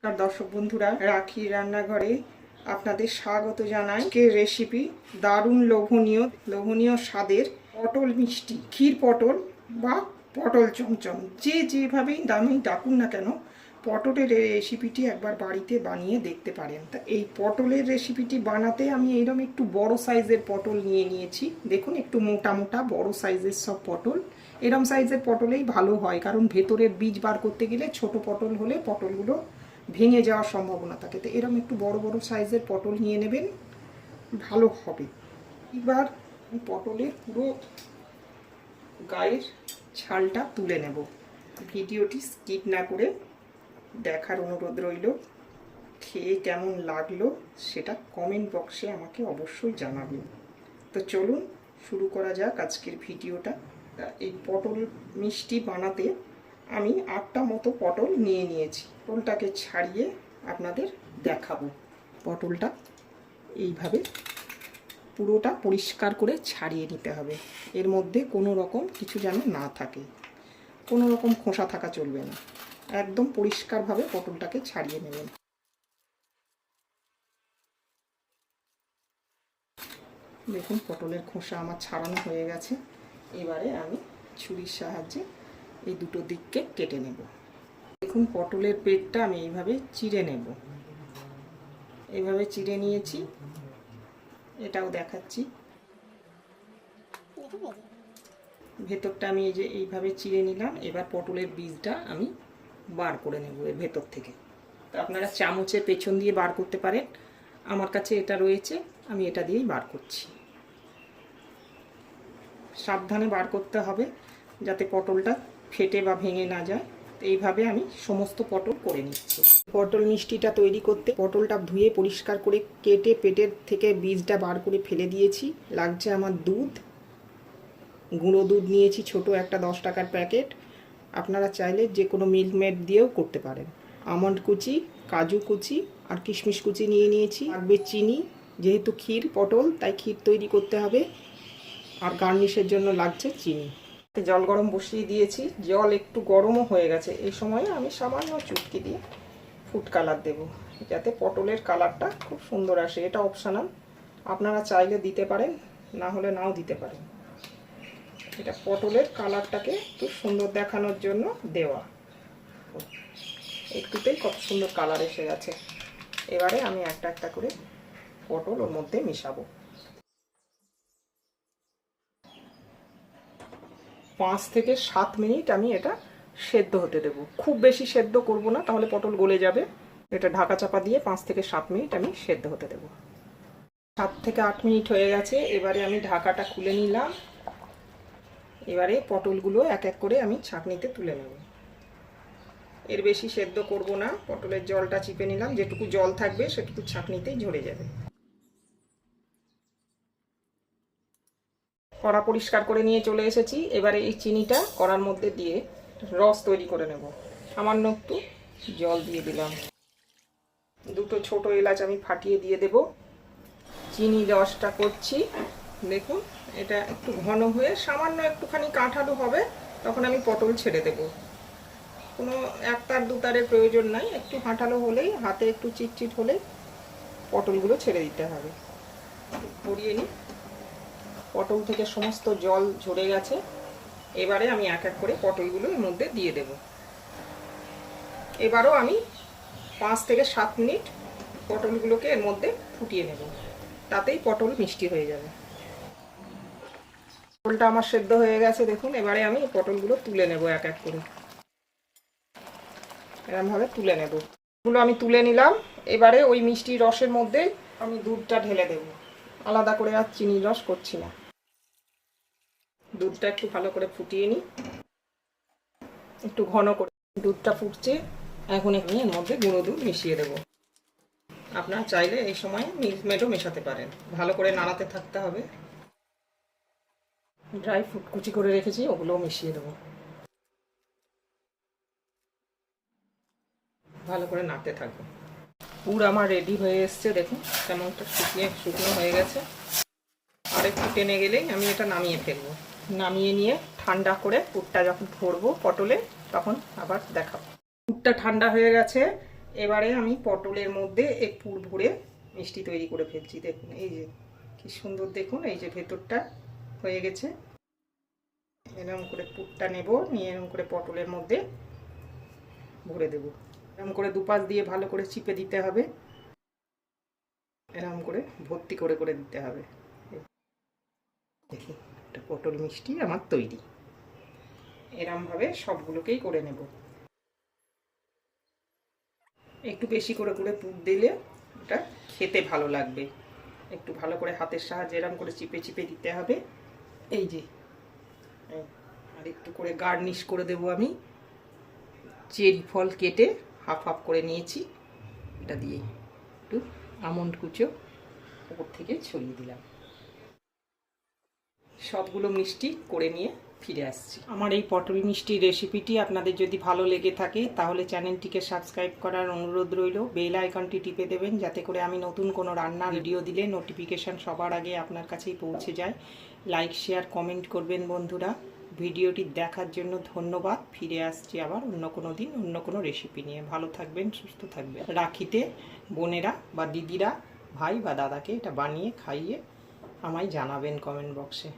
আর দর্শক বন্ধুরা, রাখি রান্নাঘরে আপনাদের স্বাগত জানাই। কে রেসিপি দারুণ লোভনীয় স্বাদের পটল মিষ্টি, ক্ষীর পটল বা পটল চমচম, যে যেভাবেই দামি ডাকুন না কেন, পটলের এই রেসিপিটি একবার বাড়িতে বানিয়ে দেখতে পারেন। তা এই পটলের রেসিপিটি বানাতে আমি এইরকম একটু বড় সাইজের পটল নিয়ে নিয়েছি। দেখুন, একটু মোটা মোটা বড় সাইজের সব পটল। এরম সাইজের পটলেই ভালো হয়, কারণ ভেতরের বীজ বার করতে গেলে ছোট পটল হলে পটলগুলো ভেঙে যাওয়ার সম্ভাবনা থাকে। তো এরকম একটু বড় বড় সাইজের পটল নিয়ে নেবেন, ভালো হবে। এবার পটলের পুরো গায়ের ছালটা তুলে নেব। ভিডিওটি স্কিপ না করে দেখার অনুরোধ রইল। খেয়ে কেমন লাগলো সেটা কমেন্ট বক্সে আমাকে অবশ্যই জানাবেন। তো চলুন শুরু করা যাক আজকের ভিডিওটা। এই পটল মিষ্টি বানাতে আমি 8টা মতো পটল নিয়ে নিয়েছি। পটলটাকে ছাড়িয়ে আপনাদের দেখাবো। পটলটা এইভাবে পুরোটা পরিষ্কার করে ছাড়িয়ে নিতে হবে। এর মধ্যে কোনো রকম কিছু যেন না থাকে, কোনো রকম খোসা থাকা চলবে না। একদম পরিষ্কারভাবে পটলটাকে ছাড়িয়ে নেবেন। দেখুন, পটলের খোসা আমার ছাড়ানো হয়ে গেছে। এবারে আমি ছুরির সাহায্যে এই দুটো দিককে কেটে নেব। দেখুন, পটলের পেটটা আমি এইভাবে চিড়ে নেব। এইভাবে চিড়ে নিয়েছি, এটাও দেখাচ্ছি। ভেতরটা আমি এই যে এইভাবে চিড়ে নিলাম। এবার পটলের বীজটা আমি বার করে নেব এর ভেতর থেকে। তো আপনারা চামচের পেছন দিয়ে বার করতে পারেন, আমার কাছে এটা রয়েছে, আমি এটা দিয়েই বার করছি। সাবধানে বার করতে হবে যাতে পটলটা ফেটে বা ভেঙে না যায়। এইভাবে আমি সমস্ত পটল করে নিচ্ছি। পটল মিষ্টিটা তৈরি করতে পটলটা ধুয়ে পরিষ্কার করে কেটে পেটের থেকে বীজটা বার করে ফেলে দিয়েছি। লাগছে আমার দুধ, গুঁড়ো দুধ নিয়েছি ছোট একটা 10 টাকার প্যাকেট। আপনারা চাইলে যে কোনো মিল্ক মেড দিয়েও করতে পারেন। আমন্ড কুচি, কাজু কুচি আর কিশমিশ কুচি নিয়ে নিয়েছি। লাগবে চিনি, যেহেতু ক্ষীর পটল তাই ক্ষীর তৈরি করতে হবে। আর গার্নিশের জন্য লাগছে চিনি। জল গরম বসিয়ে দিয়েছি, জল একটু গরমও হয়ে গেছে। এই সময়ে আমি সামান্য চুটকি দিয়ে ফুড কালার দেব, যাতে পটলের কালারটা খুব সুন্দর আসে। এটা অপশনাল, আপনারা চাইলে দিতে পারেন, না হলে নাও দিতে পারেন। এটা পটলের কালারটাকে একটু সুন্দর দেখানোর জন্য দেওয়া। একটুতেই কত সুন্দর কালার এসে গেছে। এবারে আমি একটা একটা করে পটল ওর মধ্যে মিশাবো। 5 থেকে 7 মিনিট আমি এটা সেদ্ধ হতে দেব। খুব বেশি সেদ্ধ করব না, তাহলে পটল গলে যাবে। এটা ঢাকা চাপা দিয়ে 5 থেকে 7 মিনিট আমি সেদ্ধ হতে দেব। 7 থেকে 8 মিনিট হয়ে গেছে। এবারে আমি ঢাকাটা খুলে নিলাম। এবারে পটলগুলো এক এক করে আমি ছাঁকনিতে তুলে নেব। এর বেশি সেদ্ধ করব না। পটলের জলটা চিপে নিলাম, যেটুকু জল থাকবে সেটুকু ছাঁকনিতেই ঝরে যাবে। কড়া পরিষ্কার করে নিয়ে চলে এসেছি। এবারে এই চিনিটা কড়ার মধ্যে দিয়ে রস তৈরি করে নেব। সামান্য একটু জল দিয়ে দিলাম। দুটো ছোট এলাচ আমি ফাটিয়ে দিয়ে দেব। চিনি রসটা করছি। দেখুন, এটা একটু ঘন হয়ে সামান্য একটুখানি কাঁঠালো হবে, তখন আমি পটল ছেড়ে দেব। কোনো একতার দুতারের প্রয়োজন নাই, একটু কাঁঠালো হলেই, হাতে একটু চিটচিট হলেই পটলগুলো ছেড়ে দিতে হবে। পরিয়ে নিই। পটল থেকে সমস্ত জল ঝরে গেছে। এবারে আমি এক এক করে পটলগুলো এর মধ্যে দিয়ে দেব। এবারও আমি 5 থেকে 7 মিনিট পটলগুলোকে এর মধ্যে ফুটিয়ে নেব, তাতেই পটল মিষ্টি হয়ে যাবে। পটলটা আমার সেদ্ধ হয়ে গেছে দেখুন। এবারে আমি পটলগুলো তুলে নেব এক এক করে। এরকমভাবে তুলে নেব। এগুলো আমি তুলে নিলাম। এবারে ওই মিষ্টি রসের মধ্যে আমি দুধটা ঢেলে দেব। আলাদা করে আর চিনির রস করছি না। দুধটা একটু ভালো করে ফুটিয়ে নিই, একটু ঘন করে। দুধটা ফুটছে, এখন আমি এর মধ্যে গুঁড়ো দুধ মিশিয়ে দেব। আপনারা চাইলে এই সময় মিল্ক মেডও মেশাতে পারেন। ভালো করে নাড়াতে থাকতে হবে। ড্রাই ফ্রুট কুচি করে রেখেছি, ওগুলোও মিশিয়ে দেবো। ভালো করে নাড়তে থাকবো। পুর আমার রেডি হয়ে এসছে দেখুন, কেমনটা শুকনো হয়ে গেছে। আর একটু টেনে গেলেই আমি এটা নামিয়ে ফেলবো। নামিয়ে নিয়ে ঠান্ডা করে পুরটা যখন ভরবো পটলে, তখন আবার দেখাবো। পুরটা ঠান্ডা হয়ে গেছে। এবারে আমি পটলের মধ্যে এক পুর ভরে মিষ্টি তৈরি করে ফেলছি। দেখুন এই যে কি সুন্দর, দেখুন এই যে ভেতরটা হয়ে গেছে। এরকম করে পুরটা নেব, নিয়ে এরকম করে পটলের মধ্যে ভরে দেব। এরকম করে দুপাশ দিয়ে ভালো করে চিপে দিতে হবে, এরকম করে ভর্তি করে করে দিতে হবে। দেখি একটা পটল মিষ্টি আমার তৈরি। এরমভাবে সবগুলোকেই করে নেব। একটু বেশি করে করে পুর দিলে এটা খেতে ভালো লাগবে। একটু ভালো করে হাতের সাহায্যে এরম করে চিপে চিপে দিতে হবে। এই যে আর একটু করে গার্নিশ করে দেব আমি। চেরি ফল কেটে হাফ হাফ করে নিয়েছি, এটা দিয়ে একটু আমন্ড কুচো উপর থেকে ছড়িয়ে দিলাম। সবগুলো মিষ্টি করে নিয়ে ফিরে আসছি। আমার এই পটল মিষ্টির রেসিপিটি আপনাদের যদি ভালো লেগে থাকে তাহলে চ্যানেলটিকে সাবস্ক্রাইব করার অনুরোধ রইল। বেল আইকনটি টিপে দেবেন যাতে করে আমি নতুন কোনো রান্নার ভিডিও দিলে নোটিফিকেশান সবার আগে আপনার কাছেই পৌঁছে যায়। লাইক শেয়ার কমেন্ট করবেন বন্ধুরা। ভিডিওটি দেখার জন্য ধন্যবাদ। ফিরে আসছি আবার অন্য কোনো দিন অন্য কোনো রেসিপি নিয়ে। ভালো থাকবেন, সুস্থ থাকবেন। রাখিতে বোনেরা বা দিদিরা, ভাই বা দাদাকে এটা বানিয়ে খাইয়ে আমায় জানাবেন কমেন্ট বক্সে।